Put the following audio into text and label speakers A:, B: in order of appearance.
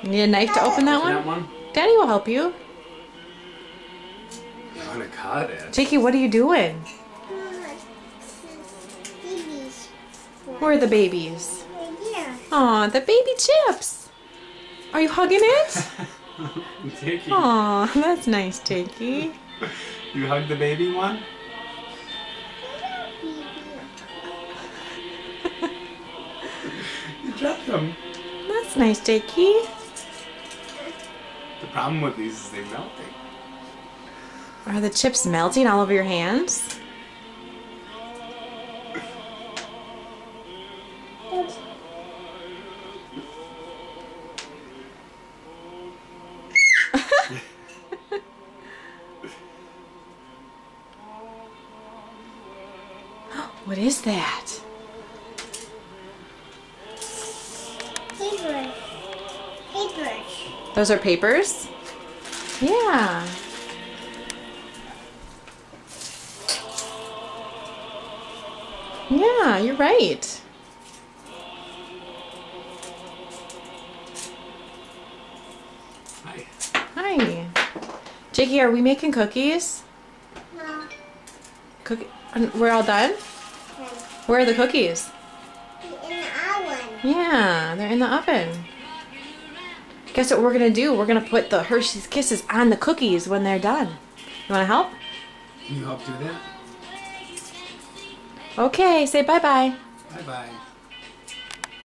A: You need a knife to open that one? Daddy will help you.
B: You want to cut it?
A: Jakey, what are you doing?
C: Babies.
A: Where are the babies?
C: Yeah.
A: Aw, the baby chips. Are you hugging it?
B: Jakey,
A: Aw, that's nice, Jakey.
B: you hug the baby one? You dropped them.
A: That's nice, Jakey.
B: The problem with these is they're melting.
A: Are the chips melting all over your hands? What is that?
C: Papers. Papers.
A: Those are papers? Yeah. Yeah, you're right.
B: Hi.
A: Hi. Jakey, are we making cookies?
C: No.
A: We're all done? Where are the cookies?
C: In the oven.
A: Yeah, they're in the oven. Guess what we're gonna do? We're gonna put the Hershey's Kisses on the cookies when they're done. You wanna help?
B: Can you help do that?
A: Okay, say bye-bye.
B: Bye-bye.